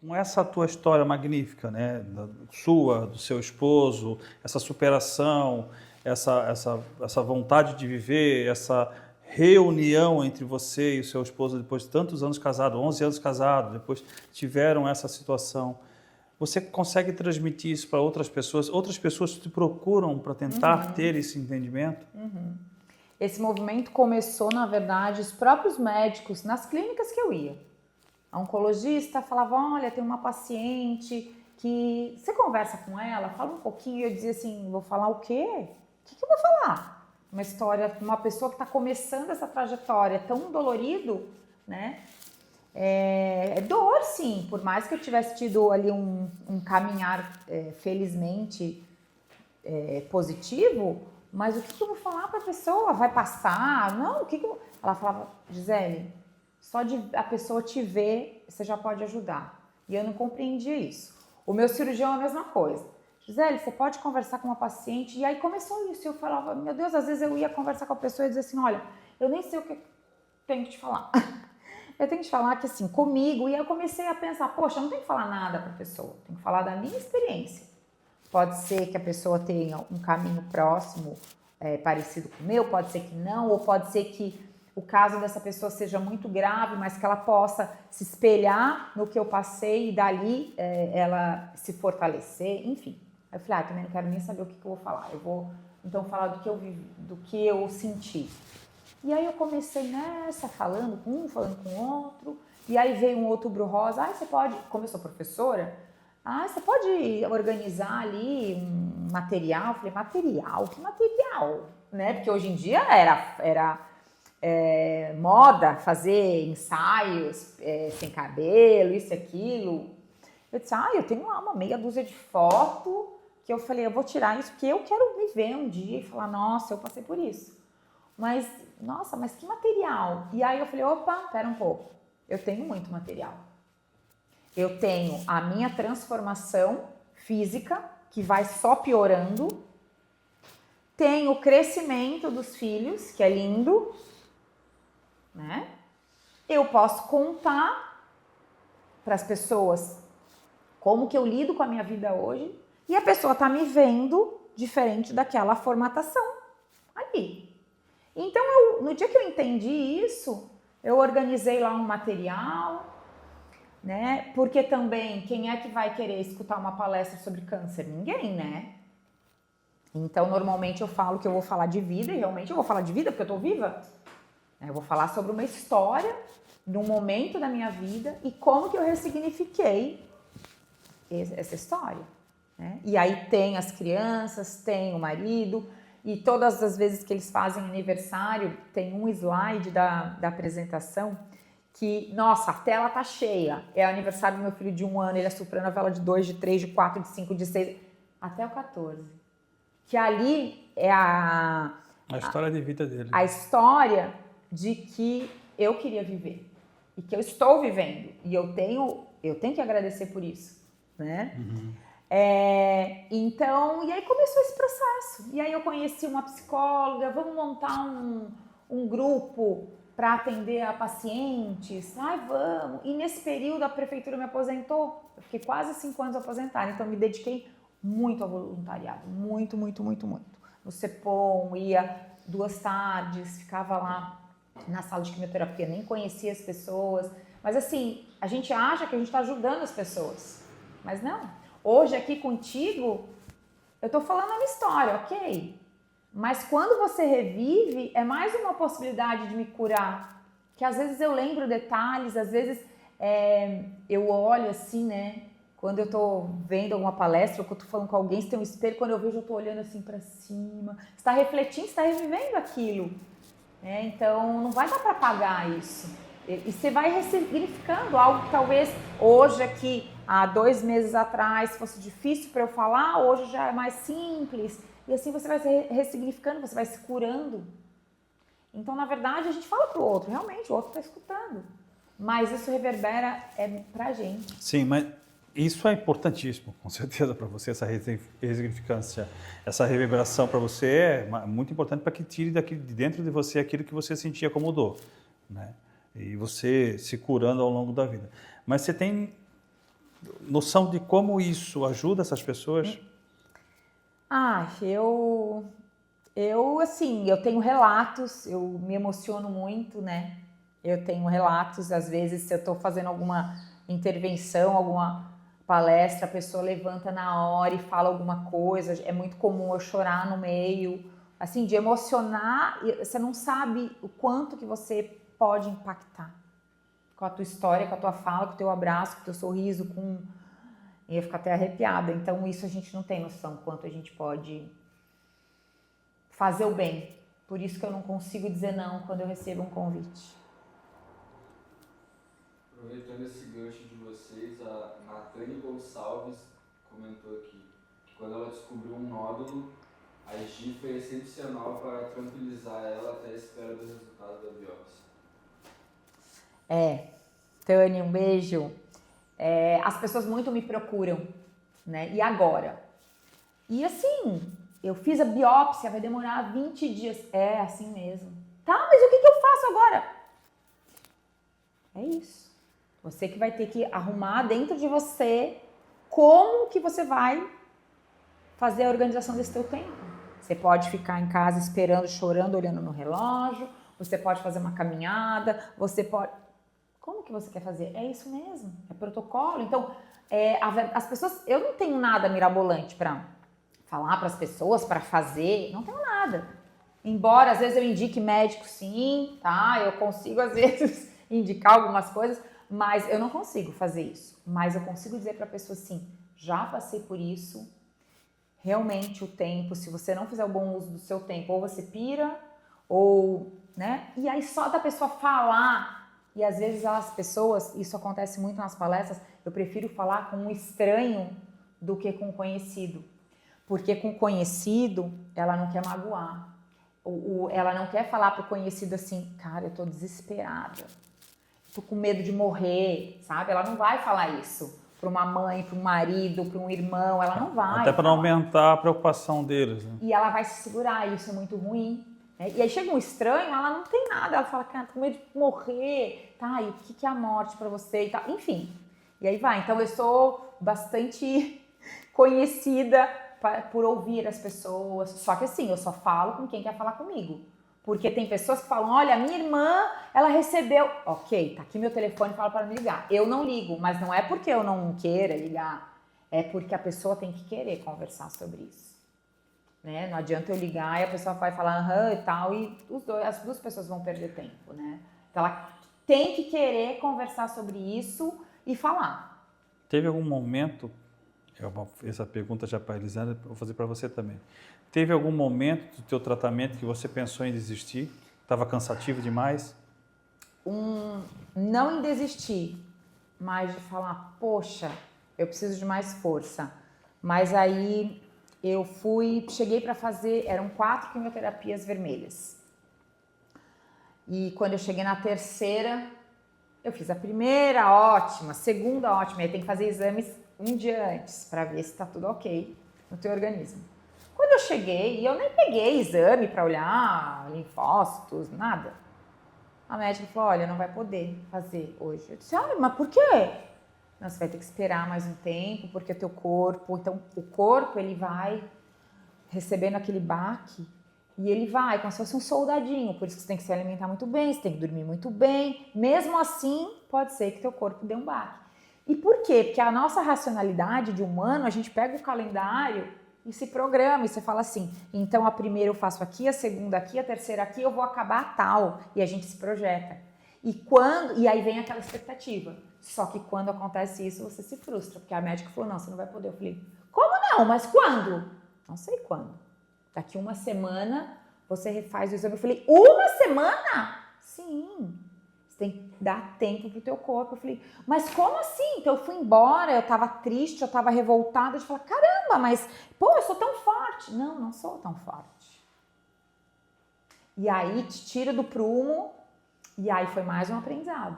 com essa tua história magnífica, né, sua, do seu esposo, essa superação, essa vontade de viver, essa reunião entre você e o seu esposo depois de tantos anos casado, 11 anos casado, depois tiveram essa situação. Você consegue transmitir isso para outras pessoas? Outras pessoas te procuram para tentar ter esse entendimento? Esse movimento começou, na verdade, os próprios médicos, nas clínicas que eu ia. A oncologista falava, olha, tem uma paciente que... Você conversa com ela, fala um pouquinho, e eu dizia assim, vou falar o quê? O que eu vou falar? Uma história, uma pessoa que está começando essa trajetória tão dolorido, né? É dor, sim, por mais que eu tivesse tido ali um caminhar, felizmente, positivo, mas o que eu vou falar para a pessoa? Vai passar? Não, o que eu... Ela falava, Gisele, só de a pessoa te ver, você já pode ajudar. E eu não compreendia isso. O meu cirurgião é a mesma coisa. Gisele, você pode conversar com uma paciente? E aí começou isso. Eu falava, meu Deus, às vezes eu ia conversar com a pessoa e dizia assim, olha, eu nem sei o que eu tenho que te falar. Eu tenho que te falar que assim, comigo, e aí eu comecei a pensar, poxa, eu não tenho que falar nada para a pessoa, tenho que falar da minha experiência. Pode ser que a pessoa tenha um caminho próximo, parecido com o meu, pode ser que não, ou pode ser que o caso dessa pessoa seja muito grave, mas que ela possa se espelhar no que eu passei e dali ela se fortalecer, enfim. Aí eu falei, também não quero nem saber o que eu vou falar, eu vou então falar do que eu vivi, do que eu senti. E aí eu comecei nessa, falando com um, falando com outro, e aí veio um outubro rosa, você pode, como eu sou professora, você pode organizar ali um material? Eu falei, material? Que material? Né? Porque hoje em dia era moda fazer ensaios sem cabelo, isso e aquilo. Eu disse, eu tenho lá uma meia dúzia de fotos que eu falei, eu vou tirar isso porque eu quero me ver um dia e falar, nossa, eu passei por isso. Mas, nossa, mas que material? E aí eu falei, opa, pera um pouco, eu tenho muito material. Eu tenho a minha transformação física, que vai só piorando. Tenho o crescimento dos filhos, que é lindo, né? Eu posso contar para as pessoas como que eu lido com a minha vida hoje e a pessoa tá me vendo diferente daquela formatação ali. Então, no dia que eu entendi isso, eu organizei lá um material, né? Porque também, quem é que vai querer escutar uma palestra sobre câncer? Ninguém, né? Então, normalmente eu falo que eu vou falar de vida, e realmente eu vou falar de vida porque eu tô viva. Eu vou falar sobre uma história, de um momento da minha vida e como que eu ressignifiquei essa história, né? E aí tem as crianças, tem o marido, e todas as vezes que eles fazem aniversário, tem um slide da apresentação que, nossa, a tela tá cheia. É aniversário do meu filho de 1 ano, ele é soprano, a vela de 2, de 3, de 4, de 5, de 6, até o 14. Que ali é a história de vida dele. A história de que eu queria viver e que eu estou vivendo. E eu tenho que agradecer por isso, né? Então, e aí começou esse processo. E aí eu conheci uma psicóloga, vamos montar um grupo para atender a pacientes. Vamos. E nesse período a prefeitura me aposentou. Eu fiquei quase 5 anos aposentada, então me dediquei muito ao voluntariado. Muito, muito, muito, muito. No CEPOM, ia 2 tardes, ficava lá na sala de quimioterapia, nem conhecia as pessoas. Mas assim, a gente acha que a gente está ajudando as pessoas. Mas não. Hoje aqui contigo, eu tô falando a minha história, ok? Mas quando você revive, é mais uma possibilidade de me curar. Que às vezes eu lembro detalhes, às vezes eu olho assim, né? Quando eu tô vendo alguma palestra, ou quando eu tô falando com alguém, você tem um espelho, quando eu vejo, eu tô olhando assim pra cima. Você tá refletindo, você tá revivendo aquilo. Então, não vai dar pra apagar isso. E você vai ressignificando algo que talvez hoje aqui, há 2 meses atrás, fosse difícil para eu falar, hoje já é mais simples. E assim você vai se ressignificando, você vai se curando. Então, na verdade, a gente fala pro outro, realmente, o outro está escutando. Mas isso reverbera pra gente. Sim, mas isso é importantíssimo, com certeza, para você, essa ressignificância, essa reverberação para você é muito importante para que tire daqui de dentro de você aquilo que você sentia como dor, né? E você se curando ao longo da vida. Mas você tem noção de como isso ajuda essas pessoas? Assim, eu tenho relatos, eu me emociono muito, né? Eu tenho relatos, às vezes, se eu estou fazendo alguma intervenção, alguma palestra, a pessoa levanta na hora e fala alguma coisa, é muito comum eu chorar no meio, assim, de emocionar, você não sabe o quanto que você pode impactar com a tua história, com a tua fala, com o teu abraço, com o teu sorriso, eu ia ficar até arrepiada. Então, isso a gente não tem noção quanto a gente pode fazer o bem. Por isso que eu não consigo dizer não quando eu recebo um convite. Aproveitando esse gancho de vocês, a Natane Gonçalves comentou aqui que quando ela descobriu um nódulo, a Gi foi excepcional para tranquilizar ela até a espera do resultado da biópsia. Tânia, um beijo. As pessoas muito me procuram, né? E agora? E assim, eu fiz a biópsia, vai demorar 20 dias. É assim mesmo. Tá, mas o que eu faço agora? É isso. Você que vai ter que arrumar dentro de você como que você vai fazer a organização desse teu tempo. Você pode ficar em casa esperando, chorando, olhando no relógio. Você pode fazer uma caminhada. Você pode... Como que você quer fazer? É isso mesmo. É protocolo. Então, as pessoas... Eu não tenho nada mirabolante para falar para as pessoas, para fazer. Não tenho nada. Embora, às vezes, eu indique médico, sim, tá? Eu consigo, às vezes, indicar algumas coisas, mas eu não consigo fazer isso. Mas eu consigo dizer para a pessoa assim, já passei por isso, realmente o tempo, se você não fizer o bom uso do seu tempo, ou você pira, ou, né? E aí só da pessoa falar, e às vezes as pessoas, isso acontece muito nas palestras, eu prefiro falar com um estranho do que com um conhecido. Porque com o conhecido, ela não quer magoar. Ela não quer falar pro conhecido assim, cara, eu tô desesperada, tô com medo de morrer, sabe? Ela não vai falar isso para uma mãe, para um marido, para um irmão, ela não vai. Até para não aumentar a preocupação deles. Né? E ela vai se segurar, e isso é muito ruim. Né? E aí chega um estranho, ela não tem nada, ela fala, cara, tô com medo de morrer, tá? E o que é a morte para você e tal, enfim. E aí vai. Então eu sou bastante conhecida por ouvir as pessoas, só que assim, eu só falo com quem quer falar comigo. Porque tem pessoas que falam, olha, minha irmã, ela recebeu... Ok, tá aqui meu telefone, fala para me ligar. Eu não ligo, mas não é porque eu não queira ligar, é porque a pessoa tem que querer conversar sobre isso. Né? Não adianta eu ligar e a pessoa vai falar aham e tal, e as duas pessoas vão perder tempo, né? Então ela tem que querer conversar sobre isso e falar. Teve algum momento, essa pergunta já para a Elisandra, vou fazer para você também. Teve algum momento do teu tratamento que você pensou em desistir? Estava cansativo demais? Não em desistir, mas de falar, poxa, eu preciso de mais força. Mas aí eu cheguei para fazer, eram 4 quimioterapias vermelhas. E quando eu cheguei na terceira, eu fiz a primeira, ótima, a segunda, ótima. Aí tem que fazer exames um dia antes para ver se está tudo ok no teu organismo. Quando eu cheguei, e eu nem peguei exame para olhar linfócitos, nada. A médica falou, olha, não vai poder fazer hoje. Eu disse, mas por quê? Não, você vai ter que esperar mais um tempo, porque o teu corpo... Então, o corpo, ele vai recebendo aquele baque e ele vai, como se fosse um soldadinho. Por isso que você tem que se alimentar muito bem, você tem que dormir muito bem. Mesmo assim, pode ser que teu corpo dê um baque. E por quê? Porque a nossa racionalidade de humano, a gente pega o calendário e se programa, e você fala assim, então a primeira eu faço aqui, a segunda aqui, a terceira aqui, eu vou acabar tal, e a gente se projeta. E aí vem aquela expectativa. Só que quando acontece isso, você se frustra, porque a médica falou, não, você não vai poder. Eu falei, como não? Mas quando? Não sei quando. Daqui 1 semana, você refaz o exame. Eu falei, 1 semana? Sim. Tem que dar tempo pro teu corpo. Eu falei, mas como assim? Então eu fui embora, eu tava triste, eu tava revoltada, de falar, caramba, mas, pô, eu sou tão forte. Não, não sou tão forte. E aí te tira do prumo, e aí foi mais um aprendizado.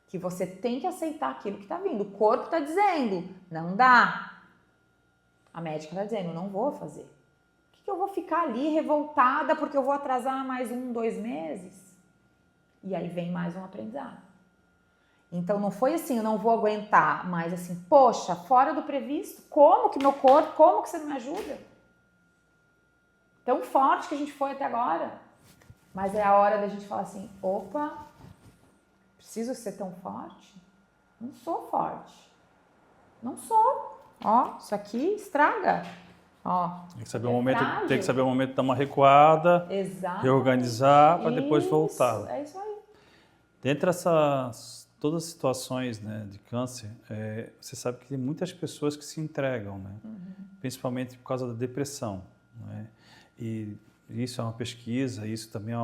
Que você tem que aceitar aquilo que tá vindo. O corpo tá dizendo, não dá. A médica tá dizendo, não vou fazer. Por que eu vou ficar ali revoltada porque eu vou atrasar mais 1, 2 meses? E aí vem mais um aprendizado. Então não foi assim, eu não vou aguentar, mas assim, poxa, fora do previsto, como que meu corpo, como que você não me ajuda? Tão forte que a gente foi até agora. Mas é a hora da gente falar assim, opa, preciso ser tão forte? Não sou forte. Não sou. Ó, isso aqui estraga. Ó, Tem que saber o momento de dar uma recuada, exato, reorganizar para depois voltar. É isso aí. Dentre todas as situações, né, de câncer, você sabe que tem muitas pessoas que se entregam, né? Principalmente por causa da depressão, né? E isso é uma pesquisa, isso também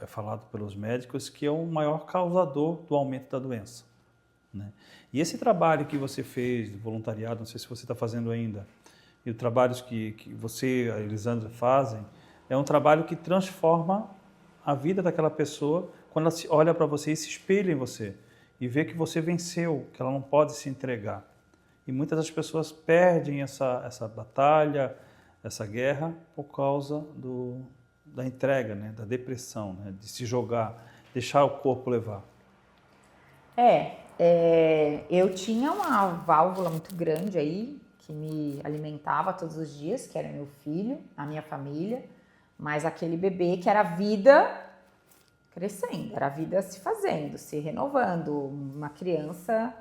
é falado pelos médicos, que é o maior causador do aumento da doença, né? E esse trabalho que você fez de voluntariado, não sei se você está fazendo ainda, e os trabalhos que você, a Elisandra, fazem, é um trabalho que transforma a vida daquela pessoa quando ela olha para você e se espelha em você e vê que você venceu, que ela não pode se entregar. E muitas das pessoas perdem essa batalha, essa guerra, por causa da entrega, né? Da depressão, né? De se jogar, deixar o corpo levar. Eu tinha uma válvula muito grande aí, que me alimentava todos os dias, que era meu filho, a minha família, mas aquele bebê que era a vida crescendo, era a vida se fazendo, se renovando, uma criança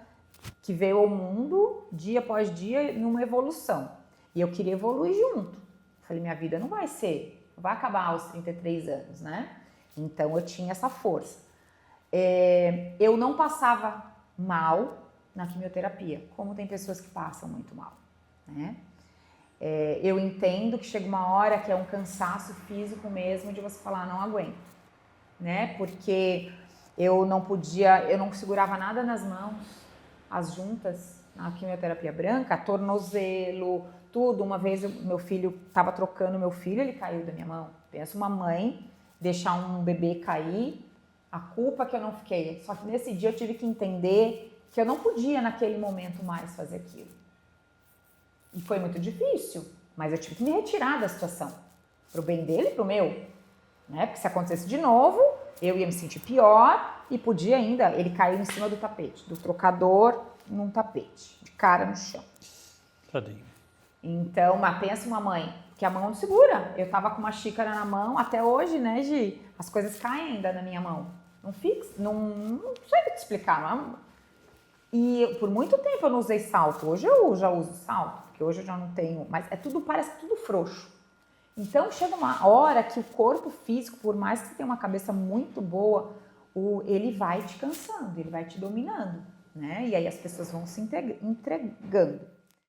que veio ao mundo dia após dia numa evolução. E eu queria evoluir junto. Falei, minha vida não vai acabar aos 33 anos, né? Então eu tinha essa força. Eu não passava mal na quimioterapia, como tem pessoas que passam muito mal, né? Eu entendo que chega uma hora que é um cansaço físico mesmo de você falar, não aguento, né? Porque eu não segurava nada nas mãos, as juntas na quimioterapia branca, tornozelo, tudo. Uma vez meu filho estava trocando meu filho, ele caiu da minha mão. Pensa uma mãe deixar um bebê cair, a culpa que eu não fiquei. Só que nesse dia eu tive que entender que eu não podia naquele momento mais fazer aquilo. E foi muito difícil, mas eu tive que me retirar da situação, pro bem dele e pro meu, né? Porque se acontecesse de novo, eu ia me sentir pior e podia ainda, ele caiu em cima do tapete, do trocador num tapete, de cara no chão. Tadinho. Então, mas pensa uma mãe, que a mão não segura. Eu tava com uma xícara na mão, até hoje, né, Gi? As coisas caem ainda na minha mão. Não sei te explicar, não. E por muito tempo eu não usei salto. Hoje eu já uso salto, porque hoje eu já não tenho, mas parece tudo frouxo. Então chega uma hora que o corpo físico, por mais que você tenha uma cabeça muito boa, ele vai te cansando, ele vai te dominando, né? E aí as pessoas vão se entregando.